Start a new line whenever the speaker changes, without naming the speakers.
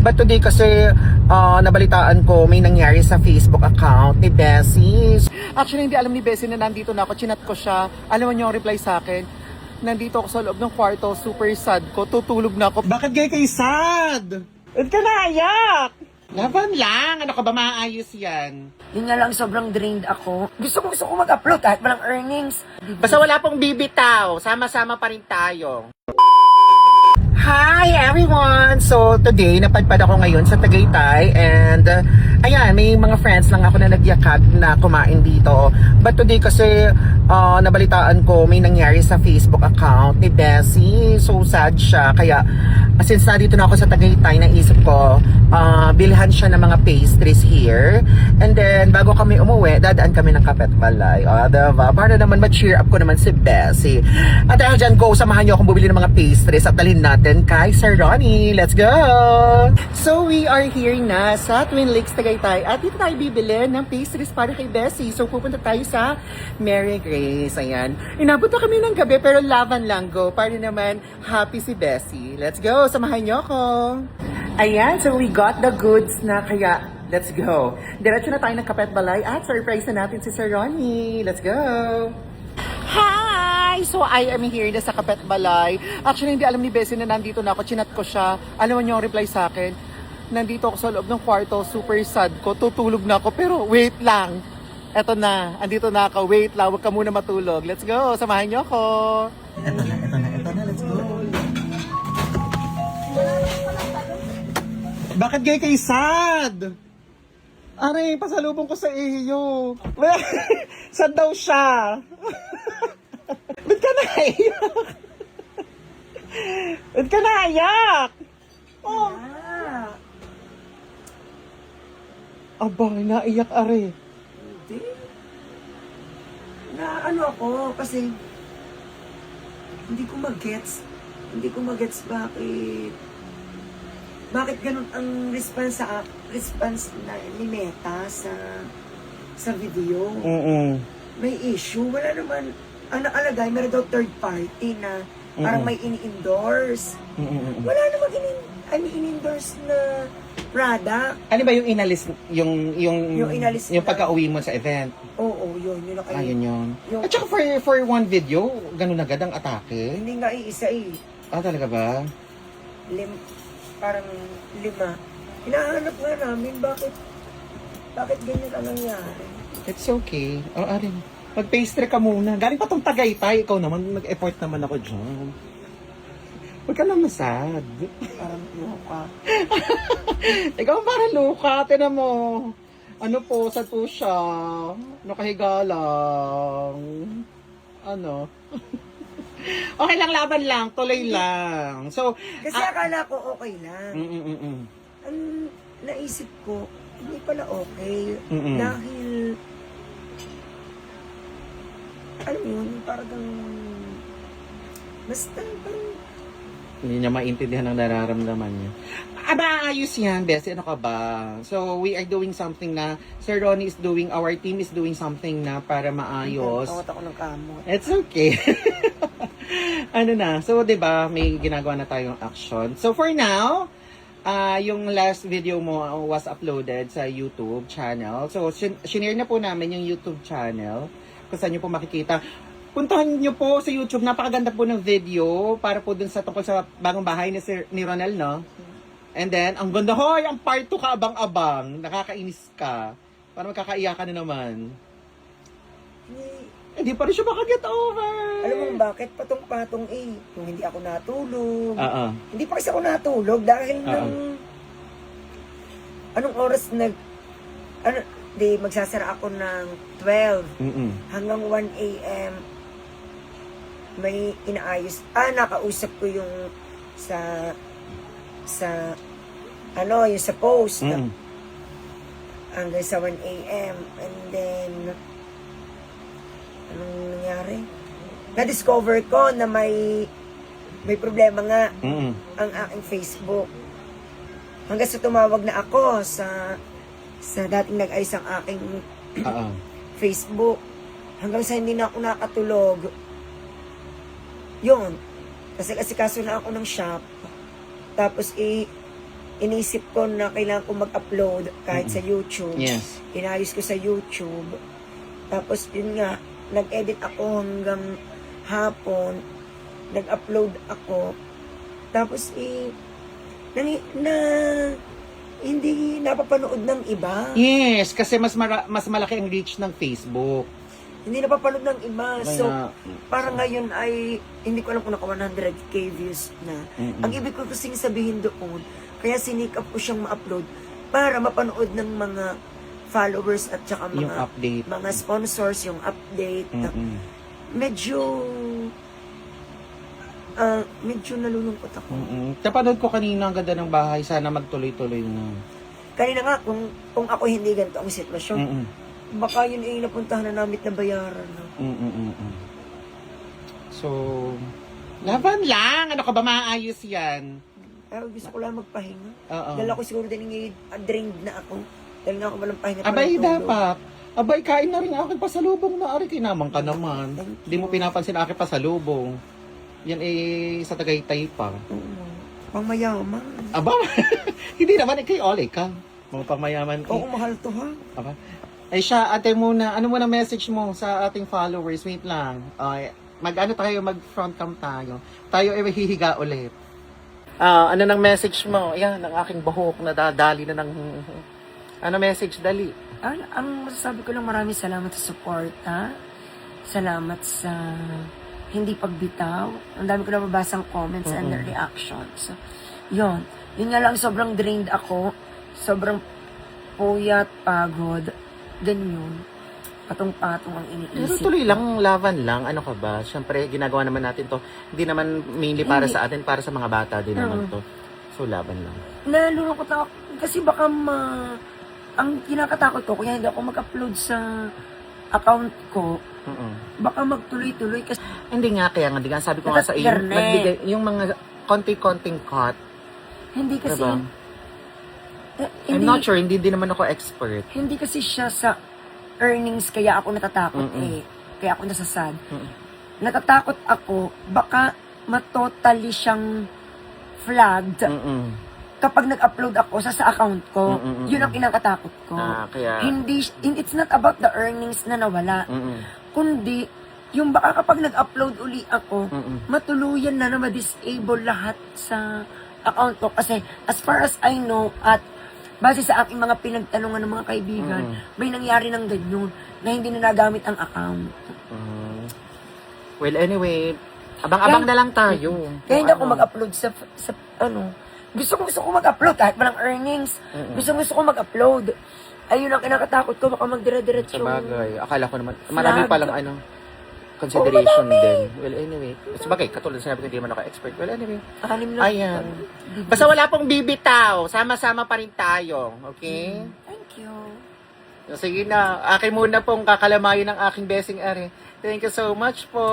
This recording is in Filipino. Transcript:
But today kasi nabalitaan ko may nangyari sa Facebook account ni Bessie. Actually, hindi alam ni Bessie na nandito na ako. Chinat ko siya. Alam mo niyo ang reply sa akin? Nandito ako sa loob ng kwarto. Super sad ko. Tutulog na ako. Bakit gay kay sad? Ba't ka naiyak? Laban lang. Ano ka ba maayos yan?
Yun nga lang, sobrang drained ako. Gusto ko mag-upload kahit walang earnings.
Basta wala pong bibitaw. Sama-sama pa rin tayo. Hi everyone! So today, napadpad ako ngayon sa Tagaytay and ayan, may mga friends lang ako na nagyakag na kumain dito. But today kasi nabalitaan ko may nangyari sa Facebook account ni Bessie. So sad siya. Kaya since nandito na ako sa Tagaytay, naisip ko bilhan siya ng mga pastries here. And then bago kami umuwi, dadaan kami ng Kapitbalay. Diba? Para naman ma-cheer up ko naman si Bessie. At dahil dyan, go, samahan niyo akong bumili ng mga pastries at dalhin natin kay Sir Ronnie. Let's go! So we are here na sa Twin Lakes, Tagaytay at dito tayo bibili ng pastries para kay Bessie. So pupunta tayo sa Mary Grace. Ayan. Inabot na kami ng gabi pero laban lang, go. Para naman happy si Bessie. Let's go! Samahan niyo ako! Ayan, so we got the goods na kaya let's go. Diretso na tayo ng Kapitbalay at surprise na natin si Sir Ronnie. Let's go! Hi! So I am here na sa Kapitbalay. Actually, hindi alam ni Bessie na nandito na ako. Chinat ko siya. Alam mo niyo ang reply sa akin? Nandito ako sa loob ng kwarto. Super sad ko. Tutulog na ako. Pero wait lang. Eto na. Andito na ako. Wait lang. Huwag ka muna matulog. Let's go. Samahan niyo ako. Eto na. Let's go. Bakit gay kay sad? Aray, pasalubong ko sa iyo. Sad daw siya. Ba't ka naiyak? Ba't ka naiyak? Oh. Aba, naiyak are.
Hindi. Na ano ako, kasi hindi ko mag-gets bakit ganun ang response na ni Meta sa video. May issue, wala naman. Ang nakalagay, meron daw third party na parang may ini-endorse. Wala namang ini-endorse na product.
Ano ba yung inalis, yung
inalis
yung
na-
pagka-uwi mo sa event?
Oo, yun nakalagay.
Ayun yun.
Yung-
At saka for one video, ganun agad ang atake?
Hindi nga iisa eh.
Ah, talaga ba?
Parang 5. Hinahanap nga namin bakit ganyan ang nangyari.
It's okay. Arin. Mag-pastry ka muna. Galing pa tong Tagaytay. Ikaw naman, mag-effort naman ako dyan. Huwag ka naman sad.
Parang luka.
Ikaw parang luka. Tinan mo. Ano po, sad po siya. Nakahiga lang. Ano? Okay lang, laban lang. Tuloy lang. So,
Kasi akala ko okay lang.
mm.
Ang naisip ko, hindi pala okay.
Mm-mm.
Dahil, alam mo yun, parang, basta parang,
Hindi niya maintindihan ang nararamdaman niya. Aba, ayos yan, Bessie. Ano ka ba? So, we are doing something na Sir Ronnie is doing, our team is doing something na para maayos.
tawat ako ng kamot.
It's okay. Ano na? So, 'di ba, may ginagawa na tayong action. So, for now, yung last video mo was uploaded sa YouTube channel. So, shinare na po namin yung YouTube channel kung saan nyo po makikita. Puntahan nyo po sa YouTube. Napakaganda po ng video para po dun sa tungkol sa bagong bahay ni Ronel, no? And then, ang ganda, hoy, ang part 2 ka abang-abang. Nakakainis ka. Para magkakaiyakan na naman. Hindi pa rin siya makaget over.
Alam mo bakit? Patong-patong eh. Kung hindi ako natulog. Hindi pa kasi ako natulog dahil nung... Anong oras magsasara ako ng 12 hanggang 1 a.m. May inaayos. Nakausap ko yung yung sa post. Hanggang sa 1 a.m. And then, anong nangyari? Na-discover ko na may problema nga ang aking Facebook. Hanggang sa tumawag na ako sa dating nag-ayos ang aking Facebook. Hanggang sa hindi na ako nakatulog. Yun. Kasi kaso na ako ng shop. Tapos inisip ko na kailangan ko mag-upload kahit sa YouTube.
Yes.
Inayos ko sa YouTube. Tapos yun nga, nag-edit ako hanggang hapon. Nag-upload ako. Tapos hindi napapanood ng iba.
Yes, kasi mas malaki ang reach ng Facebook.
Hindi napapanood ng iba. So,
Kaya,
parang ngayon ay, hindi ko alam kung naka 100k views na. Ang ibig ko kasing sabihin doon, kaya sinikap ko siyang ma-upload para mapanood ng mga followers at saka
yung
mga
update.
mga sponsors, yung update. Medyo nalulungkot ako.
Napanood ko kanina ang ganda ng bahay. Sana magtuloy-tuloy na.
Kanina nga, kung ako hindi ganito ang sitwasyon, baka yun ay napuntahan na namin na bayaran. No?
So, laban lang. Ano ka ba, maayos yan?
Gusto ko lang magpahinga.
Oo.
Dahil ako siguro din drained na ako. Dahil nga ako walang pahinga.
Abay,
walang tulog.
dapat. Abay, kain na rin aking pasalubong na ari. Kinamang ka naman. Hindi mo pinapansin aking pasalubong. Yan sa Tagaytay pa.
Oo. Pangmayaman.
Aba, hindi naman kay Ole ka. Mga pangmayaman eh.
Oo, mahal to ha.
Aba. Ay siya, ate muna, ano muna message mo sa ating followers? Wait lang. Mag-front cam tayo. Tayo ay hihiga ulit. Ano nang message mo? Yan, ang aking buhok na dadali na ng... Ano message, dali?
Ang masasabi ko lang, maraming salamat sa support, ha? Salamat sa hindi pagbitaw. Ang dami ko nababasang comments and reactions. Yun. Yun nga lang, sobrang drained ako. Sobrang puyat, pagod. Ganyan. Patong-patong ang
Pero
iniisip.
tuloy lang, laban lang. Ano ka ba? Siyempre, ginagawa naman natin to. Hindi naman mainly para sa atin, para sa mga bata din naman to. So, laban lang.
Nalulungkot ako. Kasi baka ang kinakatakot ko, kaya hindi ako mag-upload sa account ko, baka magtuloy-tuloy kasi
Hindi nga, kaya nga, di nga, sabi ko nga sa iyo,
Internet.
magbigay, yung mga konti-konting cut,
hindi kasi
diba? I'm
hindi,
not sure, hindi din naman ako expert.
hindi kasi siya sa earnings kaya ako natatakot kaya ako nasasad. Natatakot ako baka matotally siyang flagged kapag nag-upload ako sa account ko. Yun ang kinakatakot ko.
Kaya,
It's not about the earnings na nawala, kundi yung baka kapag nag-upload uli ako, matuluyan na ma-disable lahat sa account ko. Kasi as far as I know, at base sa aking mga pinagtanungan ng mga kaibigan, may nangyari ng ganyan na hindi na nagamit ang account.
well, anyway, abang-abang na lang tayo.
Kaya hindi ako mag-upload sa gusto ko mag-upload kahit walang earnings. Gusto ko mag-upload. Ayun ang kinakatakot ko, baka magdire-diretso.
Sa bagay, akala ko naman, marami palang consideration din. Well, anyway, sa bagay, katulad sinabi ko, hindi man ako expert. Well, anyway, ayan. Basta wala pong bibitaw. Sama-sama pa rin tayo. Okay?
Thank you.
Sige na. Akin muna pong kakalamayin ng aking blessing, Ari. Thank you so much po.